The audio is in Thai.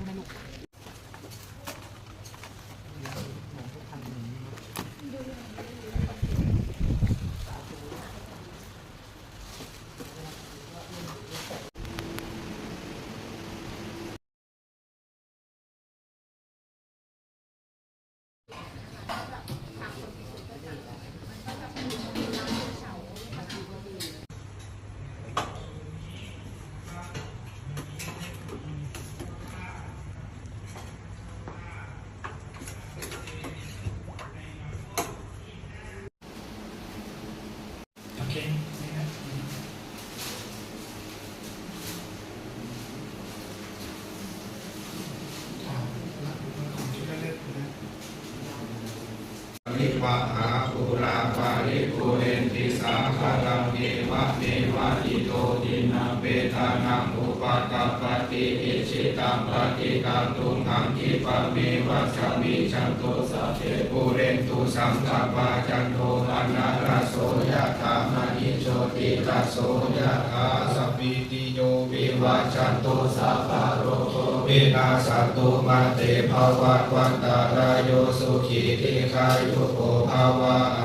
ไหมลูกโอเคนิวะหาปุราปาริปุเรนติสาคารังเอวะเมวะอิโตตินังเปตานังอุปกัปปติอิชิตังปฏิตังตุมหังคิปะเมวะสมิจันโตสัพเพปุเรนตุสังฆปาจันโทปนะระโสยะธามณิโชติระโสยะธาสัพพิติโยวิวัชชันตุสัพพะโรโควินาศตุมาเตภวัตวันตารายโยสุขีติขายุโกภวะอ